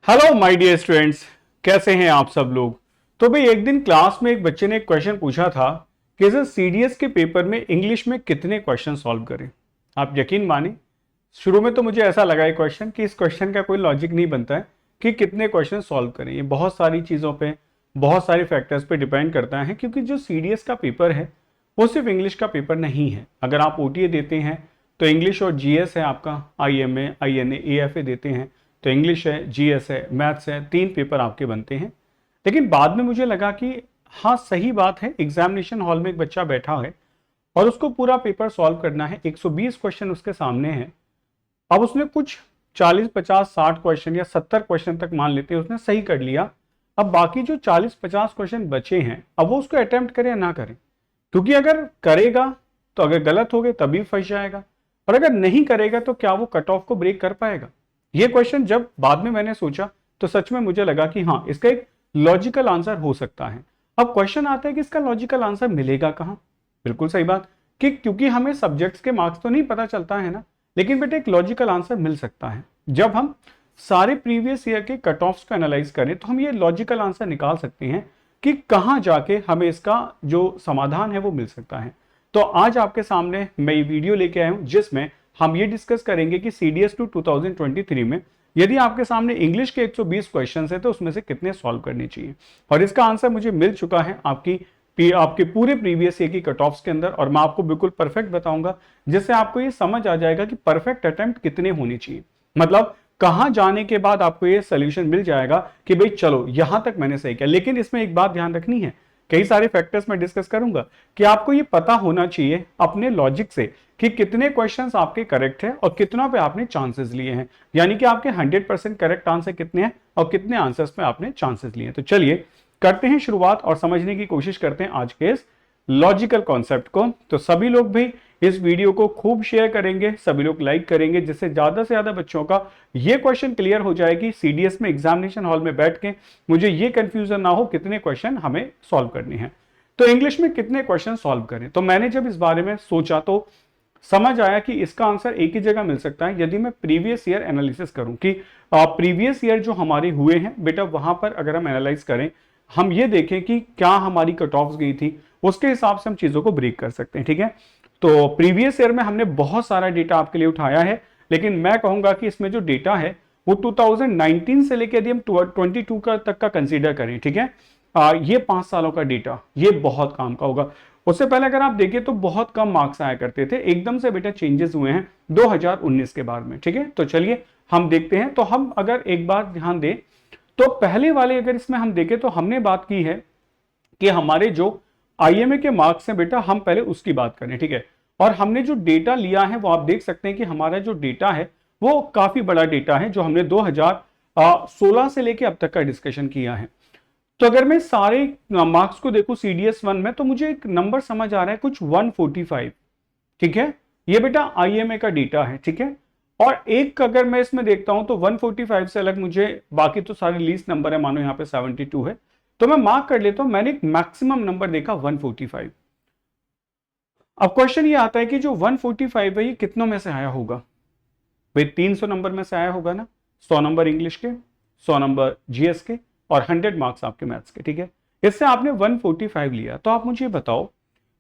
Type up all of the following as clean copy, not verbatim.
Hello my dear students, कैसे हैं आप सब लोग। तो भाई एक दिन क्लास में एक बच्चे ने एक क्वेश्चन पूछा था कि सर सीडीएस के पेपर में इंग्लिश में कितने क्वेश्चन सॉल्व करें। आप यकीन माने, शुरू में तो मुझे ऐसा लगा ये क्वेश्चन कि इस क्वेश्चन का कोई लॉजिक नहीं बनता है कि कितने क्वेश्चन सॉल्व करें। ये बहुत सारी चीज़ों पे, बहुत सारे फैक्टर्स पे डिपेंड करता है, क्योंकि जो सीडीएस का पेपर है वो सिर्फ इंग्लिश का पेपर नहीं है। अगर आप ओटीए देते हैं तो इंग्लिश और जीएस है आपका, आईएमए, आईएनए, एएफए देते हैं तो इंग्लिश है, जीएस है, मैथ्स है, 3 पेपर आपके बनते हैं। लेकिन बाद में मुझे लगा कि हाँ सही बात है, एग्जामिनेशन हॉल में एक बच्चा बैठा है और उसको पूरा पेपर सॉल्व करना है, 120 क्वेश्चन उसके सामने हैं। अब उसने कुछ 40, 50, 60 क्वेश्चन या 70 क्वेश्चन तक मान लेते हैं उसने सही कर लिया। अब बाकी जो 40, 50 क्वेश्चन बचे हैं, अब वो उसको अटेम्प्ट करे या ना करे, क्योंकि अगर करेगा तो अगर गलत हो गए तभी फंस जाएगा, और अगर नहीं करेगा तो क्या वो कट ऑफ को ब्रेक कर पाएगा। ये क्वेश्चन जब बाद में मैंने सोचा तो सच में मुझे लगा कि हाँ इसका एक लॉजिकल आंसर हो सकता है। अब क्वेश्चन आता है कि इसका लॉजिकल आंसर मिलेगा कहां। बिल्कुल सही बात कि क्योंकि हमें सब्जेक्ट्स के मार्क्स तो नहीं पता चलता है ना, लेकिन बेटे एक लॉजिकल आंसर मिल सकता है। जब हम सारे प्रीवियस ईयर के कट ऑफ्स को एनालाइज करें तो हम ये लॉजिकल आंसर निकाल सकते हैं कि कहां जाके हमें इसका जो समाधान है वो मिल सकता है। तो आज आपके सामने मैं ये वीडियो लेके आया हूं जिसमें हम ये डिस्कस करेंगे कि सीडीएस 2023 में यदि आपके सामने इंग्लिश के 120 क्वेश्चंस हैं तो उसमें से कितने सॉल्व करने चाहिए। और इसका आंसर मुझे मिल चुका है आपके पूरे प्रीवियस ईयर की कट ऑफ्स के अंदर, और मैं आपको बिल्कुल परफेक्ट बताऊंगा जिससे आपको ये समझ आ जाएगा कि परफेक्ट अटेम्प्ट कितने होने चाहिए। मतलब कहां जाने के बाद आपको ये सोल्यूशन मिल जाएगा कि भाई चलो यहां तक मैंने सही किया। लेकिन इसमें एक बात ध्यान रखनी है, कई सारे फैक्टर्स में डिस्कस करूंगा कि आपको ये पता होना चाहिए अपने लॉजिक से कि कितने क्वेश्चंस आपके करेक्ट है और कितना पे आपने चांसेस लिए हैं। यानी कि आपके 100% करेक्ट आंसर कितने हैं और कितने आंसर्स में आपने चांसेस लिए हैं। तो चलिए करते हैं शुरुआत और समझने की कोशिश करते हैं आज के इस लॉजिकल कॉन्सेप्ट को। तो सभी लोग भी इस वीडियो को खूब शेयर करेंगे, सभी लोग लाइक करेंगे, जिससे ज्यादा से ज्यादा बच्चों का ये क्वेश्चन क्लियर हो जाए कि सीडीएस में एग्जामिनेशन हॉल में बैठ के मुझे ये कंफ्यूजन ना हो कितने क्वेश्चन हमें सॉल्व करने हैं। तो इंग्लिश में कितने क्वेश्चन सॉल्व करें, तो मैंने जब इस बारे में सोचा तो समझ आया कि इसका आंसर एक ही जगह मिल सकता है यदि मैं प्रीवियस ईयर एनालिसिस करूं कि प्रीवियस ईयर जो हमारे हुए हैं बेटा वहां पर अगर हम एनालाइज करें, हम ये देखें कि क्या हमारी कट ऑफ गई थी, उसके हिसाब से हम चीजों को ब्रेक कर सकते हैं। ठीक है, तो प्रीवियस ईयर में हमने बहुत सारा डेटा आपके लिए उठाया है, लेकिन मैं कहूंगा कि इसमें जो डेटा है वो 2019 से लेकर यदि हम 22 का तक का कंसीडर करें, ठीक है, ये 5 सालों का डेटा ये बहुत काम का होगा। उससे पहले अगर आप देखें तो बहुत कम मार्क्स आया करते थे, एकदम से बेटा चेंजेस हुए हैं 2019 के बाद में। ठीक है, तो चलिए हम देखते हैं। तो हम अगर एक बार ध्यान दें तो पहले वाले अगर इसमें हम देखें तो हमने बात की है कि हमारे जो आईएमए के मार्क्स हैं बेटा, हम पहले उसकी बात करें। ठीक है, और हमने जो डेटा लिया है वो आप देख सकते हैं कि हमारा जो डेटा है वो काफी बड़ा डेटा है जो हमने 2016 से लेके अब तक का डिस्कशन किया है। तो अगर मैं सारे मार्क्स को देखूं सीडीएस 1 में तो मुझे एक नंबर समझ आ रहा है कुछ 145। ठीक है, ये बेटा आईएमए का डेटा है। ठीक है, और एक अगर मैं इसमें देखता हूं तो 145 से अलग मुझे बाकी तो सारे लीस्ट नंबर है, मानो यहां पे 72 है, तो मैं मार्क कर लेता हूं मैंने एक मैक्सिमम नंबर देखा 145। अब क्वेश्चन ये आता है कि जो 145 है ये कितनों में से आया होगा। भाई 300 नंबर में से आया होगा ना, 100 नंबर इंग्लिश के, 100 नंबर जीएस के और 100 मार्क्स आपके मैथ्स के। ठीक है, इससे आपने 145 लिया। तो आप मुझे बताओ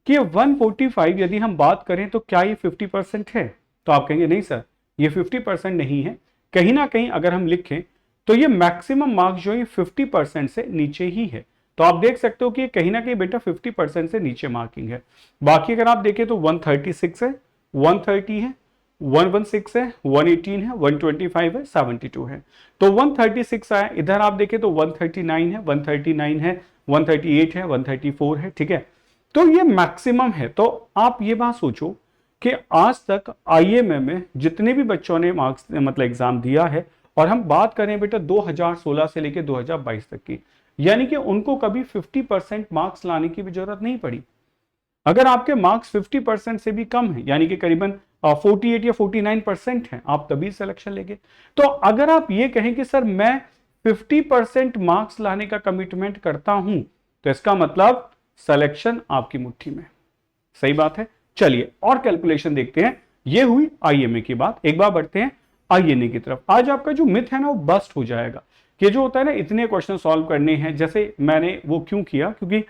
कि 145 यदि हम बात करें तो क्या ये 50% है। तो आप कहेंगे नहीं सर ये 50% नहीं है, कहीं ना कहीं अगर हम लिखें तो ये मैक्सिमम मार्क्स जो ये 50% से नीचे ही है। तो आप देख सकते हो कि कहीं ना कहीं बेटा 50% से नीचे मार्किंग है। बाकी अगर आप देखें तो 136 है, 130 है, 116 है, 118 है, 125 है, 72 है। तो 136 आया, इधर आप देखें तो 139 है, 139 है, 138 है, 134 है। ठीक है, तो ये मैक्सिमम है। तो आप ये बात सोचो कि आज तक आईएमए में जितने भी बच्चों ने मार्क्स मतलब एग्जाम दिया है, और हम बात करें बेटा 2016 से लेकर 2022 तक की, यानी कि उनको कभी 50% मार्क्स लाने की भी जरूरत नहीं पड़ी। अगर आपके मार्क्स 50% से भी कम है, यानी कि करीबन 48 या 49% है, आप तभी सिलेक्शन लेंगे। तो अगर आप ये कहें कि सर मैं 50% मार्क्स लाने का कमिटमेंट करता हूं, तो इसका मतलब सिलेक्शन आपकी मुट्ठी में। सही बात है। चलिए और कैलकुलेशन देखते हैं। ये हुई आईएमए की बात। एक बार बढ़ते हैं आईएनए की तरफ। आज आपका जो मिथ है ना वो बस्ट हो जाएगा कि जो होता है ना इतने क्वेश्चन सॉल्व करने हैं। जैसे मैंने वो क्यों किया, क्योंकि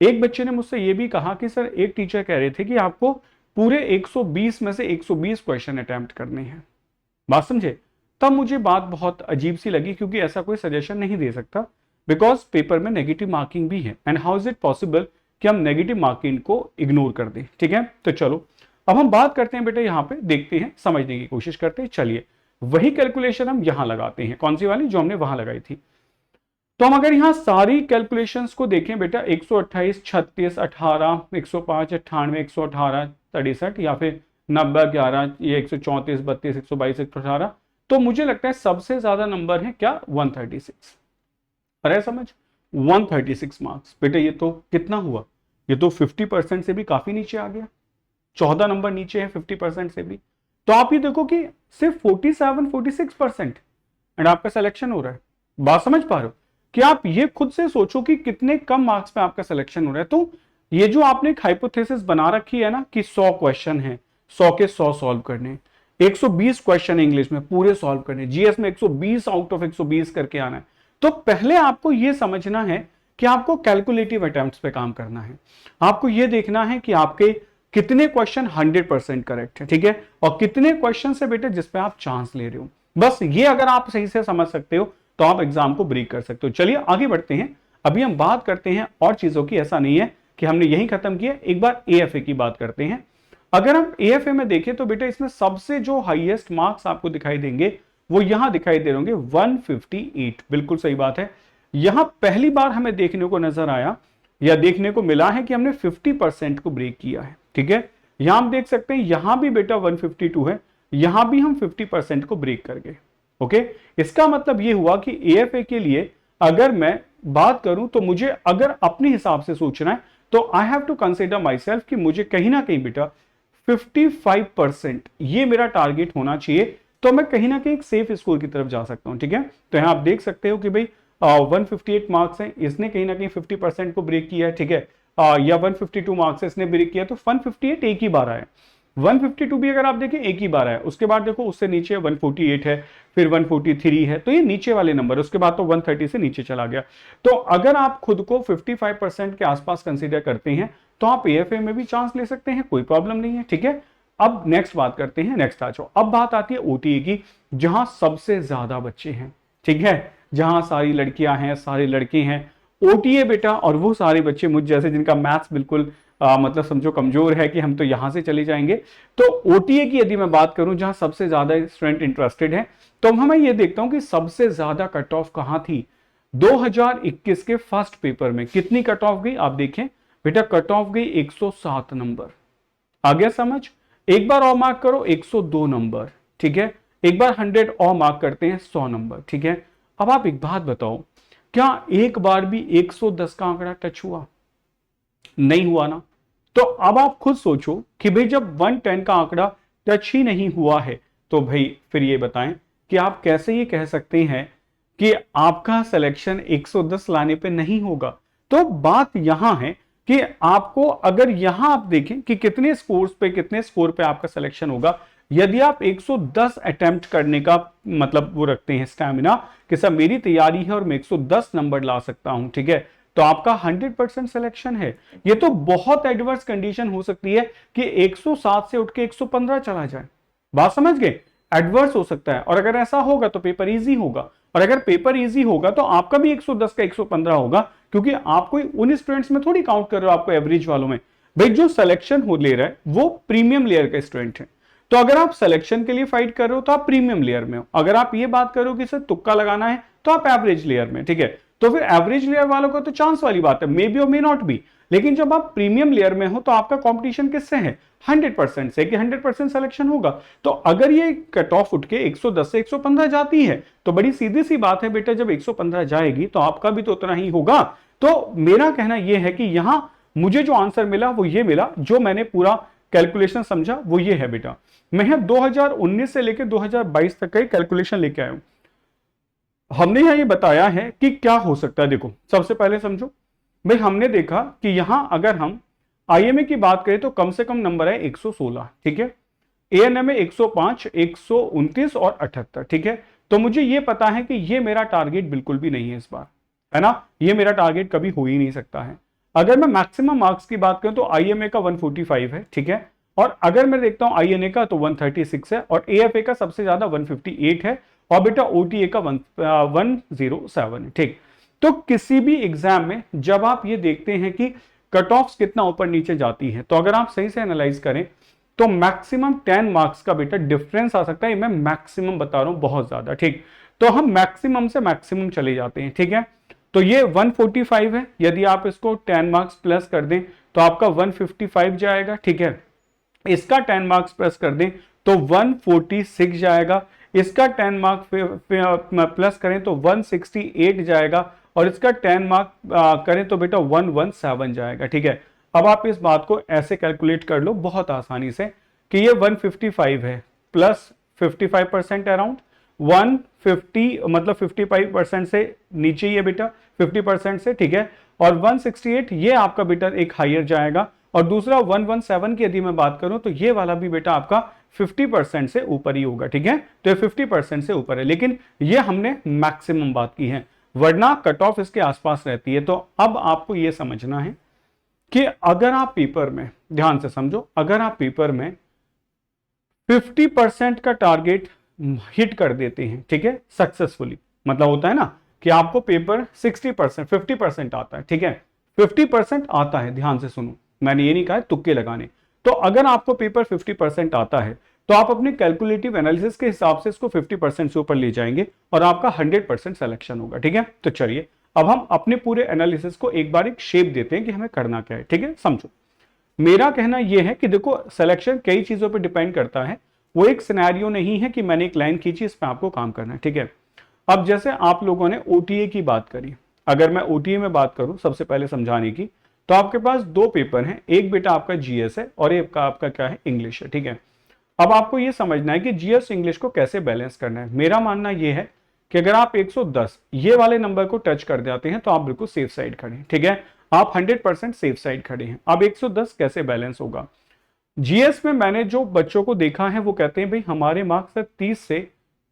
एक बच्चे ने मुझसे ये भी कहा कि सर एक टीचर कह रहे थे कि आपको पूरे 120 में से 120 क्वेश्चन अटेम्प्ट करने हैं। बात समझे? तब मुझे बात बहुत अजीब सी लगी, क्योंकि ऐसा कोई सजेशन नहीं दे सकता, बिकॉज पेपर में नेगेटिव मार्किंग भी है। And how is it possible कि हम नेगेटिव मार्किंग को इग्नोर कर दें? ठीक है, तो चलो अब हम बात करते हैं बेटा, यहां पे देखते हैं, समझने की कोशिश करते हैं। चलिए वही कैलकुलेशन हम यहां लगाते हैं। कौन सी वाली? जो हमने वहां लगाई थी। तो हम अगर यहां सारी कैलकुलेशंस को देखें बेटा, 128, 36, 18, 105, 98, 118, 63 या फिर 90, 11, ये 134, 32, 122, 118, तो मुझे लगता है सबसे ज्यादा नंबर है क्या? 136। अरे समझ, 136 मार्क्स बेटा, ये तो कितना हुआ? ये तो 50% से भी काफी नीचे आ गया। 14 नंबर नीचे है 50% से भी। तो आप ये देखो कि सिर्फ 47-46% एंड आपका सिलेक्शन हो रहा है। बात समझ पा रहे हो? कि आप ये खुद से सोचो कि कितने कम मार्क्स पे आपका सिलेक्शन हो रहा है। तो ये जो आपने एक हाइपोथेसिस बना रखी है ना कि 100 क्वेश्चन है, 100 के 100 सॉल्व करने, 120 क्वेश्चन इंग्लिश में पूरे सॉल्व करने, जीएस में 120 आउट ऑफ 120 करके आना है। तो पहले आपको यह समझना है कि आपको कैलकुलेटिव अटेम्प्ट्स पे काम करना है। आपको यह देखना है कि आपके कितने क्वेश्चन 100% करेक्ट है, ठीक है, और कितने क्वेश्चन से बेटे जिसपे आप चांस ले रहे हो। बस ये अगर आप सही से समझ सकते हो तो आप एग्जाम को ब्रेक कर सकते हो। चलिए आगे बढ़ते हैं। अभी हम बात करते हैं और चीजों की। ऐसा नहीं है कि हमने यही खत्म किया, एक बार एएफए की बात करते हैं। अगर हम एएफए में देखें तो बेटा इसमें सबसे जो हाईएस्ट मार्क्स आपको दिखाई देंगे वो यहां दिखाई दे होंगे 158। बिल्कुल सही बात है। यहां पहली बार हमें देखने को नजर आया या देखने को मिला है कि हमने 50% को ब्रेक किया है। ठीक है, यहां हम देख सकते हैं यहां भी बेटा 152 है, यहां भी हम 50% को ब्रेक कर गए। ओके, इसका मतलब यह हुआ कि एएफए के लिए अगर मैं बात करूं तो मुझे अगर अपने हिसाब से सोचना है तो I have to consider myself कि मुझे कहीं ना कहीं बेटा 55% ये मेरा टारगेट होना चाहिए, तो मैं कहीं ना कहीं एक सेफ स्कोर की तरफ जा सकता हूं। ठीक है, तो यहां आप देख सकते हो कि भाई 158 मार्क्स हैं, इसने कहीं ना कहीं 50% को ब्रेक किया है। ठीक है, या 152 मार्क्स है, इसने ब्रेक किया, तो 158 एक ही बार आया। 152 भी अगर आप देखें एक ही बार आया। उसके बाद देखो उससे नीचे 148 है, फिर 143 है, तो ये नीचे वाले नंबर। उसके बाद तो 130 से नीचे चला गया। तो अगर आप खुद को 55% के आसपास कंसीडर करते हैं तो आप एएफए में भी चांस ले सकते हैं, कोई प्रॉब्लम नहीं है। ठीक है, अब नेक्स्ट बात करते हैं। नेक्स्ट आ जाओ, अब बात आती है ओटीए की, जहां सबसे ज्यादा बच्चे हैं। ठीक है, जहां सारी लड़कियां हैं, सारे लड़के हैं। ओटीए बेटा, और वो सारे बच्चे मुझ जैसे जिनका मैथ्स बिल्कुल मतलब समझो कमजोर है कि हम तो यहां से चले जाएंगे। तो ओटीए की यदि मैं बात करूं जहां सबसे ज्यादा स्टूडेंट इंटरेस्टेड है, तो मैं ये देखता हूं कि सबसे ज्यादा कट ऑफ कहां थी? 2021 के फर्स्ट पेपर में कितनी कट ऑफ गई? आप देखें बेटा, कट ऑफ गई 107 नंबर। आ गया समझ? एक बार और मार्क करो 102 नंबर। ठीक है, एक बार 100 और मार्क करते हैं 100 नंबर। ठीक है, अब आप एक बात बताओ, क्या एक बार भी 110 का आंकड़ा टच हुआ? नहीं हुआ ना। तो अब आप खुद सोचो कि भाई जब 110 का आंकड़ा टच ही नहीं हुआ है तो भाई फिर ये बताएं कि आप कैसे ये कह सकते हैं कि आपका सिलेक्शन 110 लाने पे नहीं होगा। तो बात यहां है कि आपको अगर यहां आप देखें कि कितने स्कोर पे आपका सिलेक्शन होगा, यदि आप 110 अटेम्प्ट करने का मतलब वो रखते हैं स्टैमिना कि सर मेरी तैयारी है और मैं 110 नंबर ला सकता हूं, ठीक है, तो आपका 100% सिलेक्शन है। ये तो बहुत एडवर्स कंडीशन हो सकती है कि 107 से उठ के 115 चला जाए। बात समझ गए? एडवर्स हो सकता है, और अगर ऐसा होगा तो पेपर इजी होगा, और अगर पेपर इजी होगा तो आपका भी 110 का 115 होगा, क्योंकि आप कोई उन स्टूडेंट्स में थोड़ी काउंट कर रहे हो, आपको एवरेज वालों में। भाई जो सिलेक्शन हो ले रहा है वो प्रीमियम लेयर का स्टूडेंट है, तो अगर आप सिलेक्शन के लिए फाइट कर रहे हो तो आप प्रीमियम लेयर में हो। अगर आप ये बात करो कि सर तुक्का लगाना है तो आप एवरेज लेयर में। ठीक है, तो फिर एवरेज लेयर वालों को तो चांस वाली बात है, मे बी और मे नॉट बी। लेकिन जब आप प्रीमियम लेयर में हो तो आपका कंपटीशन किससे है? 100% से, कि 100% सिलेक्शन होगा। तो अगर ये कट ऑफ उठ के 110 से 115 जाती है तो बड़ी सीधी सी बात है बेटा, जब 115 जाएगी तो आपका भी तो उतना ही होगा। तो मेरा कहना यह है कि यहां मुझे जो आंसर मिला वो ये मिला, जो मैंने पूरा कैलकुलेशन समझा वो ये है बेटा। मैं 2019 से लेकर 2022 तक का कैलकुलेशन लेके आया हूं। हमने यहां ये बताया है कि क्या हो सकता है। देखो सबसे पहले समझो भाई, हमने देखा कि यहां अगर हम आईएमए की बात करें तो कम से कम नंबर है 116। ठीक है, एएनएम में 105, 129 और 78। ठीक है, तो मुझे ये पता है कि ये मेरा टारगेट बिल्कुल भी नहीं है इस बार, है ना, ये मेरा टारगेट कभी हो ही नहीं सकता है। अगर मैं मैक्सिमम मार्क्स की बात करूं तो आईएमए का 145 है, ठीक है, और अगर मैं देखता हूं आईएनए का तो 136 है, और एएफए का सबसे ज्यादा 158 है, और बेटा ओटीए का 107 है, ठीक। तो किसी भी एग्जाम में जब आप ये देखते हैं कि कट ऑफ कितना ऊपर नीचे जाती है, तो अगर आप सही से एनालाइज करें तो मैक्सिमम 10 मार्क्स का बेटा डिफरेंस आ सकता है। मैं मैक्सिमम बता रहा हूं, बहुत ज्यादा, ठीक। तो हम मैक्सिमम से मैक्सिमम चले जाते हैं, ठीक है। तो ये 145 है, यदि आप इसको 10 मार्क्स प्लस कर दें तो आपका 155 जाएगा, ठीक है। इसका 10 मार्क्स प्लस कर दें तो 146 जाएगा, इसका 10 मार्क्स प्लस करें तो 168 जाएगा, और इसका 10 मार्क करें तो बेटा 117 जाएगा, ठीक है। अब आप इस बात को ऐसे कैलकुलेट कर लो बहुत आसानी से कि ये 155 है प्लस 55% अराउंड 150, मतलब 55% से नीचे ही है बेटा 50% से, ठीक है। और 168 ये आपका बेटा एक हायर जाएगा, और दूसरा 117 की यदि मैं बात करूं तो ये वाला भी बेटा आपका 50% से ऊपर ही होगा, ठीक है। तो ये 50% से ऊपर है, लेकिन ये हमने मैक्सिमम बात की है, वरना कट ऑफ इसके आसपास रहती है। तो अब आपको यह समझना है कि अगर आप पेपर में, ध्यान से समझो, अगर आप पेपर में 50% का टारगेट हिट कर देते हैं, ठीक है, सक्सेसफुली, मतलब होता है ना कि आपको पेपर 60% 50% आता है, ठीक है, 50% आता है, ध्यान से सुनो, मैंने ये नहीं कहा तुक्के लगाने। तो अगर आपको पेपर 50% आता है तो आप अपने कैलकुलेटिव एनालिसिस के हिसाब से इसको 50% से ऊपर ले जाएंगे और आपका 100% सिलेक्शन होगा, ठीक है। तो चलिए अब हम अपने पूरे एनालिसिस को एक बार एक शेप देते हैं कि हमें करना क्या है, ठीक है। समझो, मेरा कहना यह है कि देखो सिलेक्शन कई चीजों पर डिपेंड करता है, वो एक सिनेरियो नहीं है कि मैंने एक लाइन खींची इस पर आपको काम करना है, ठीक है। अब जैसे आप लोगों ने ओटीए की बात करी, अगर मैं ओटीए में बात करूं सबसे पहले समझाने की, तो आपके पास दो पेपर हैं, एक बेटा आपका जीएस है और एक आपका क्या है, इंग्लिश है, ठीक है। अब आपको यह समझना है कि जीएस इंग्लिश को कैसे बैलेंस करना है। मेरा मानना यह है कि अगर आप 110 ये वाले नंबर को टच कर जाते हैं तो आप बिल्कुल सेफ साइड खड़े हैं, ठीक है, आप 100% सेफ साइड खड़े हैं। अब 110 कैसे बैलेंस होगा, जीएस में मैंने जो बच्चों को देखा है वो कहते हैं भाई हमारे मार्क्स 30 से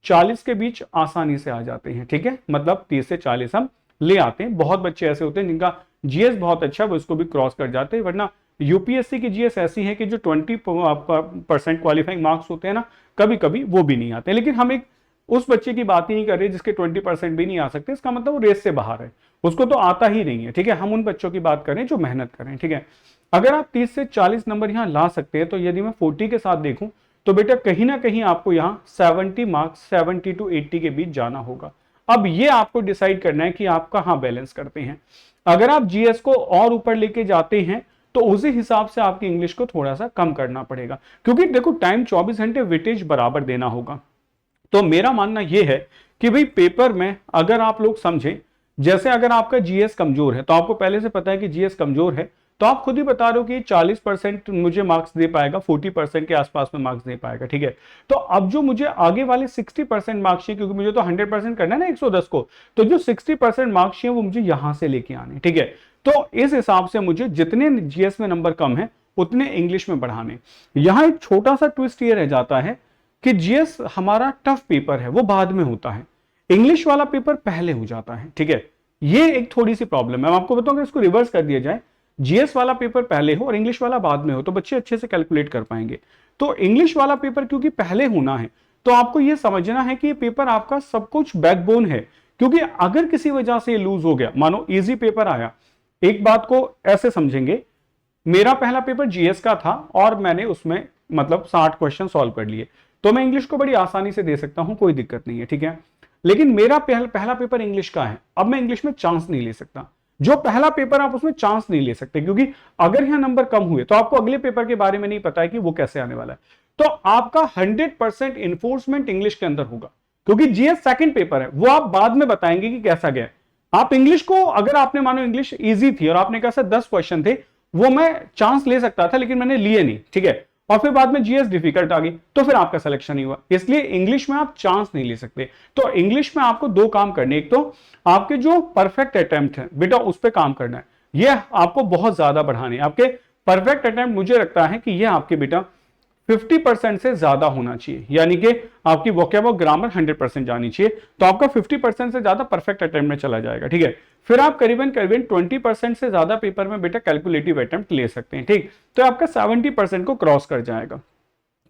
40 के बीच आसानी से आ जाते हैं, ठीक है, मतलब 30 से 40 हम ले आते हैं। बहुत बच्चे ऐसे होते हैं जिनका जीएस बहुत अच्छा है, वो इसको भी क्रॉस कर जाते हैं, वरना यूपीएससी की जीएस ऐसी है कि जो 20% क्वालिफाइंग मार्क्स होते हैं ना, कभी कभी वो भी नहीं आते। लेकिन हम एक उस बच्चे की बात ही नहीं कर रहे जिसके 20% भी नहीं आ सकते, इसका मतलब वो रेस से बाहर है, उसको तो आता ही नहीं है, ठीक है। हम उन बच्चों की बात करें जो मेहनत करें, ठीक है। अगर आप 30 से 40 नंबर यहां ला सकते हैं तो यदि मैं 40 के साथ देखूं तो बेटा कहीं ना कहीं आपको यहां 70 मार्क्स 70 to 80 के बीच जाना होगा। अब ये आपको डिसाइड करना है कि आप कहां बैलेंस करते हैं। अगर आप जीएस को और ऊपर लेके जाते हैं तो उसी हिसाब से आपकी इंग्लिश को थोड़ा सा कम करना पड़ेगा, क्योंकि देखो टाइम 24 घंटे वेटेज बराबर देना होगा। तो मेरा मानना यह है कि भाई पेपर में अगर आप लोग समझें, जैसे अगर आपका जीएस कमजोर है तो आपको पहले से पता है कि जीएस कमजोर है, तो आप खुद ही बता रहे हो कि 40% मुझे मार्क्स दे पाएगा, 40% के आसपास में मार्क्स दे पाएगा, ठीक है। तो अब जो मुझे आगे वाले 60% मार्क्स चाहिए, क्योंकि मुझे तो 100% करना है ना 110 को, तो जो 60% मार्क्स चाहिए वो मुझे यहां से लेके आने, ठीक है। तो इस हिसाब से मुझे जितने जीएस में नंबर कम है उतने इंग्लिश में बढ़ाने। यहां एक छोटा सा ट्विस्ट ये रह जाता है कि जीएस हमारा टफ पेपर है, वो बाद में होता है, इंग्लिश वाला पेपर पहले हो जाता है, ठीक है। ये एक थोड़ी सी प्रॉब्लम है, मैं आपको बताऊंगा, इसको रिवर्स कर दिया जाए, जीएस वाला पेपर पहले हो और इंग्लिश वाला बाद में हो, तो बच्चे अच्छे से कैलकुलेट कर पाएंगे। तो इंग्लिश वाला पेपर क्योंकि पहले होना है, तो आपको यह समझना है कि ये पेपर आपका सब कुछ बैकबोन है, क्योंकि अगर किसी वजह से लूज हो गया, मानो इजी पेपर आया, एक बात को ऐसे समझेंगे, मेरा पहला पेपर जीएस का था और मैंने उसमें मतलब 60 क्वेश्चन सॉल्व कर लिए, तो मैं इंग्लिश को बड़ी आसानी से दे सकता हूं, कोई दिक्कत नहीं है, ठीक है। लेकिन मेरा पहला पेपर इंग्लिश का है, अब मैं इंग्लिश में चांस नहीं ले सकता। जो पहला पेपर आप उसमें चांस नहीं ले सकते, क्योंकि अगर यहां नंबर कम हुए तो आपको अगले पेपर के बारे में नहीं पता है कि वो कैसे आने वाला है। तो आपका 100% इन्फोर्समेंट इंग्लिश के अंदर होगा, क्योंकि जीएस सेकंड पेपर है, वो आप बाद में बताएंगे कि कैसा गया। आप इंग्लिश को, अगर आपने मानो इंग्लिश इजी थी और आपने कहा 10 क्वेश्चन थे, वो मैं चांस ले सकता था, लेकिन मैंने लिए नहीं, ठीक है, और फिर बाद में जीएस डिफिकल्ट आ गई, तो फिर आपका सिलेक्शन नहीं हुआ। इसलिए इंग्लिश में आप चांस नहीं ले सकते। तो इंग्लिश में आपको दो काम करने, एक तो आपके जो परफेक्ट अटेम्प्ट है बेटा उस पर काम करना है, ये आपको बहुत ज्यादा बढ़ाने। आपके परफेक्ट अटेम्प्ट मुझे लगता है कि ये आपके बेटा 50% से ज्यादा होना चाहिए, यानी कि आपकी वोकैब और ग्रामर 100% जानी चाहिए, तो आपका 50% से ज्यादा परफेक्ट अटेम्प्ट में चला जाएगा। ठीक है, फिर आप करीबन करीबन 20% से ज्यादा पेपर में बेटा कैलकुलेटिव अटेम्प्ट ले सकते हैं। ठीक, तो आपका 70% को क्रॉस कर जाएगा।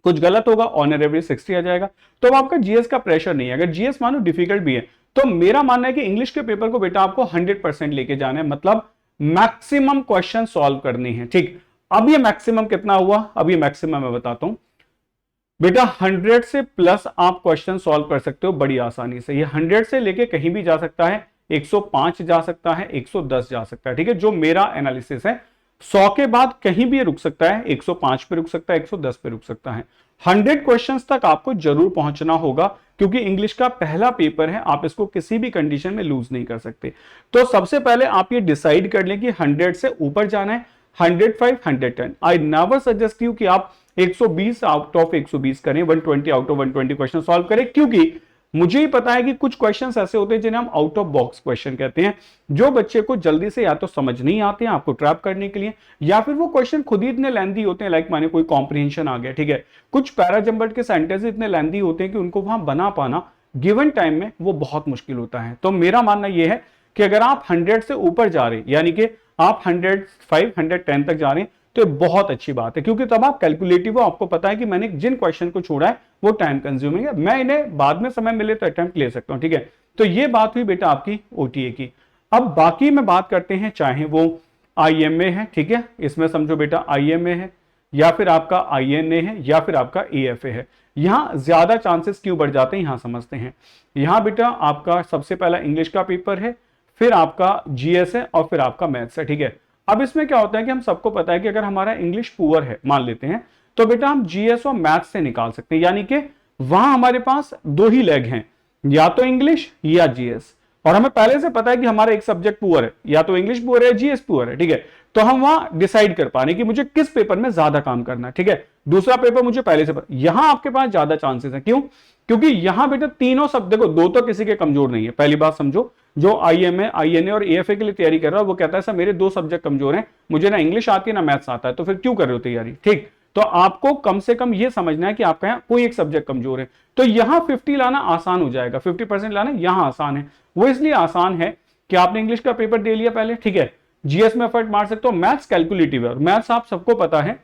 कुछ गलत होगा, ऑन एवरेज 60 आ जाएगा, तो अब आपका जीएस का प्रेशर नहीं है। अगर जीएस मानो डिफिकल्ट भी है, तो मेरा मानना है कि इंग्लिश के पेपर को बेटा आपको 100% लेके जाना है, मतलब मैक्सिमम क्वेश्चन सॉल्व करने हैं। ठीक, अब ये मैक्सिमम कितना हुआ, अब ये मैक्सिमम मैं बताता हूं बेटा। 100 से प्लस आप क्वेश्चन सॉल्व कर सकते हो बड़ी आसानी से। ये 100 से लेके कहीं भी जा सकता है, 105 जा सकता है, 110 जा सकता है। ठीक है, जो मेरा एनालिसिस है 100 के बाद कहीं भी रुक सकता है, 105 पे रुक सकता है, 110 पे रुक सकता है। 100 क्वेश्चंस तक आपको जरूर पहुंचना होगा, क्योंकि इंग्लिश का पहला पेपर है, आप इसको किसी भी कंडीशन में लूज नहीं कर सकते। तो सबसे पहले आप ये डिसाइड कर लें कि 100 से ऊपर जाना है, 105, 110। आई नेवर सजेस्ट यू कि आप 120 आउट ऑफ 120 करें, 120 आउट ऑफ 120 क्वेश्चन सॉल्व करें, क्योंकि मुझे ही पता है कि कुछ क्वेश्चंस ऐसे होते हैं जिन्हें हम आउट ऑफ बॉक्स क्वेश्चन कहते हैं, जो बच्चे को जल्दी से या तो समझ नहीं आते हैं आपको ट्रैप करने के लिए, या फिर वो क्वेश्चन खुद ही इतने लेंथी होते हैं, लाइक माने कोई कॉम्प्रिहेंशन आ गया। ठीक है, कुछ पैराजंबर्ट के सेंटेंस इतने लेंथी होते हैं कि उनको वहां बना पाना गिवन टाइम में वो बहुत मुश्किल होता है। तो मेरा मानना यह है कि अगर आप 100 से ऊपर जा रहे हैं, यानी कि आप 105, 110 तक जा रहे हैं, तो ये बहुत अच्छी बात है, क्योंकि तब आप कैलकुलेटिव हो, आपको पता है कि मैंने जिन क्वेश्चन को छोड़ा है वो टाइम कंज्यूमिंग है, मैं इन्हें बाद में समय मिले तो अटेम्प्ट ले सकता हूं। ठीक है, तो ये बात हुई बेटा आपकी ओटीए की। अब बाकी में बात करते हैं, चाहे वो आईएमए है, ठीक है, इसमें समझो बेटा आईएमए है, या फिर आपका आईएनए है, या फिर आपका एएफए है। यहां ज्यादा चांसेस क्यों बढ़ जाते हैं, यहां समझते हैं। यहां बेटा आपका सबसे पहला इंग्लिश का पेपर है, फिर आपका जीएस है, और फिर आपका मैथ्स है। ठीक है, अब इसमें क्या होता है कि हम सबको पता है कि अगर हमारा इंग्लिश पुअर है मान लेते हैं, तो बेटा हम जीएस और मैथ्स से निकाल सकते हैं, यानी कि वहां हमारे पास दो ही लेग हैं, या तो इंग्लिश या जीएस, और हमें पहले से पता है कि हमारा एक सब्जेक्ट पुअर है, या तो इंग्लिश पुअर है, जीएस पुअर है। ठीक है, तो हम वहां डिसाइड कर पा रहे कि मुझे किस पेपर में ज्यादा काम करना है। ठीक है, दूसरा पेपर मुझे पहले से पता, यहां आपके पास ज्यादा चांसेस है। क्यों? क्योंकि यहां बेटा तीनों शब्द, देखो दो तो किसी के कमजोर नहीं है, पहली बात समझो। जो आईएमए, आईएनए और एएफए के लिए तैयारी कर रहा है, वो कहता है सर मेरे दो सब्जेक्ट कमजोर हैं, मुझे ना इंग्लिश आती है ना मैथ्स आता है, तो फिर क्यों कर रहे हो तैयारी। ठीक, तो आपको कम से कम ये समझना है कि आपका यहाँ कोई एक सब्जेक्ट कमजोर है, तो यहां 50 लाना आसान हो जाएगा, 50% लाना यहां आसान है। वो इसलिए आसान है कि आपने इंग्लिश का पेपर दे लिया पहले, ठीक है, जीएस में एफर्ट मार सकते हो, मैथ्स कैलकुलेटिव है, और मैथ्स आप सबको पता है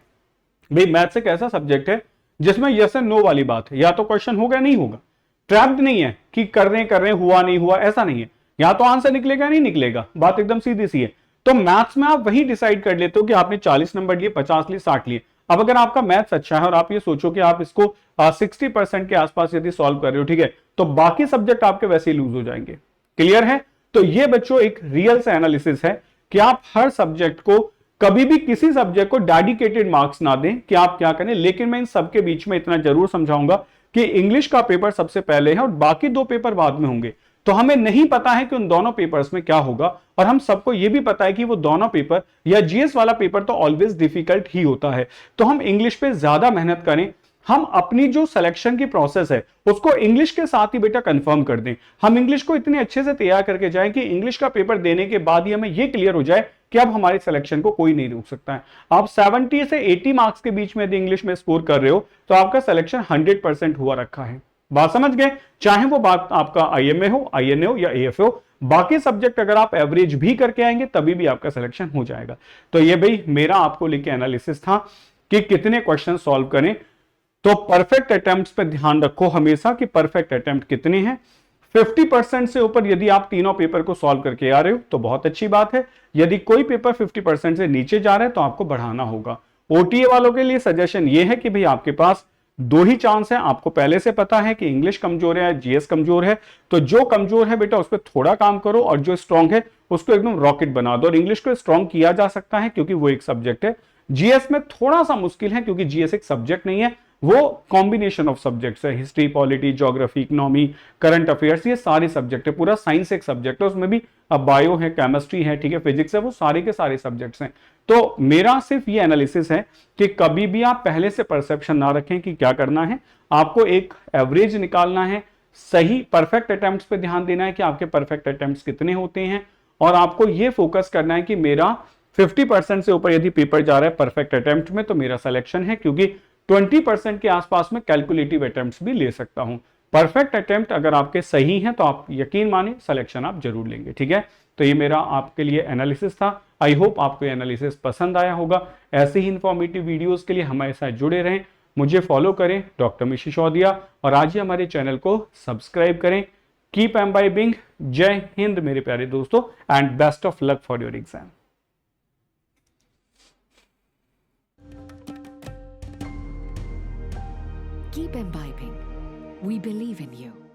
भाई, मैथ्स एक ऐसा सब्जेक्ट है जिसमें यस एंड नो वाली बात है, या तो क्वेश्चन होगा नहीं होगा, ट्रैप्ड नहीं है कि कर रहे हुआ नहीं हुआ, ऐसा नहीं है, या तो आंसर निकलेगा नहीं निकलेगा, बात एकदम सीधी सी है। तो मैथ्स में आप वही डिसाइड कर लेते हो कि आपने 40 नंबर लिए, 50 लिए, 60 लिए। अब अगर आपका मैथ्स अच्छा है और आप ये सोचो कि आप इसको 60% के आसपास यदि सॉल्व कर रहे हो, ठीक है, तो बाकी सब्जेक्ट आपके वैसे ही लूज हो जाएंगे। क्लियर है? तो ये बच्चों एक रियल से एनालिसिस है कि आप हर सब्जेक्ट को, कभी भी किसी सब्जेक्ट को डेडिकेटेड मार्क्स ना दें कि आप क्या करें, लेकिन मैं इन सबके बीच में इतना जरूर समझाऊंगा कि इंग्लिश का पेपर सबसे पहले है और बाकी दो पेपर बाद में होंगे। तो हमें नहीं पता है कि उन दोनों पेपर्स में क्या होगा, और हम सबको यह भी पता है कि वो दोनों पेपर या जीएस वाला पेपर तो ऑलवेज डिफिकल्ट ही होता है। तो हम इंग्लिश पे ज्यादा मेहनत करें, हम अपनी जो सिलेक्शन की प्रोसेस है उसको इंग्लिश के साथ ही बेटा कंफर्म कर दें। हम इंग्लिश को इतने अच्छे से तैयार करके जाएं कि इंग्लिश का पेपर देने के बाद ही हमें यह क्लियर हो जाए कि अब हमारी सिलेक्शन को कोई नहीं रोक सकता है। आप 70 से 80 मार्क्स के बीच में यदि इंग्लिश में स्कोर कर रहे हो तो आपका सिलेक्शन 100% हुआ रखा है। बात समझ गए? चाहे वो बात आपका आईएमए हो, आईएनए हो या एएफए हो, बाकी सब्जेक्ट अगर आप एवरेज भी करके आएंगे तभी भी आपका सिलेक्शन हो जाएगा। तो ये भाई मेरा आपको लेके एनालिसिस था कि कितने क्वेश्चन सॉल्व करें। तो परफेक्ट अटेम्प्ट्स पे ध्यान रखो हमेशा कि परफेक्ट अटेम्प्ट कितने हैं। 50% से ऊपर यदि आप तीनों पेपर को सॉल्व करके आ रहे हो तो बहुत अच्छी बात है। यदि कोई पेपर 50% से नीचे जा रहा है तो आपको बढ़ाना होगा। ओटीए वालों के लिए सजेशन ये है कि भाई आपके पास दो ही चांस है, आपको पहले से पता है कि इंग्लिश कमजोर है, जीएस कमजोर है, तो जो कमजोर है बेटा उस पर थोड़ा काम करो और जो स्ट्रांग है उसको एकदम रॉकेट बना दो। और इंग्लिश को स्ट्रांग किया जा सकता है क्योंकि वो एक सब्जेक्ट है। जीएस में थोड़ा सा मुश्किल है क्योंकि जीएस एक सब्जेक्ट नहीं है, वो कॉम्बिनेशन ऑफ सब्जेक्ट्स है, history, polity, geography, economy, current affairs, ये सारे सब्जेक्ट है। पूरा साइंस एक सब्जेक्ट है, उसमें भी अब बायो है, केमिस्ट्री है, ठीक है, फिजिक्स है, वो सारे के सारे सब्जेक्ट्स हैं। तो मेरा सिर्फ ये एनालिसिस है कि कभी भी आप पहले से परसेप्शन ना रखें कि क्या करना है, आपको एक एवरेज निकालना है, सही परफेक्ट अटेम्प्ट्स पे ध्यान देना है कि आपके परफेक्ट अटेम्प्ट्स कितने होते हैं, और आपको ये फोकस करना है कि मेरा 50% से ऊपर यदि पेपर जा रहा है परफेक्ट अटेम्प्ट में तो मेरा सिलेक्शन है, क्योंकि 20% के आसपास में कैलकुलेटिव अटेम्प्ट्स भी ले सकता हूं। परफेक्ट अटेम्प्ट अगर आपके सही हैं तो आप यकीन माने सिलेक्शन आप जरूर लेंगे। ठीक है, तो ये मेरा आपके लिए एनालिसिस था। आई होप आपको एनालिसिस पसंद आया होगा। ऐसे ही इंफॉर्मेटिव वीडियोस के लिए हमारे साथ जुड़े रहें, मुझे फॉलो करें डॉक्टर मिश सिसोदिया, और आज ही हमारे चैनल को सब्सक्राइब करें। Keep imbibing. जय हिंद मेरे प्यारे दोस्तों, and best of luck for your exam. Keep imbibing. We believe in you.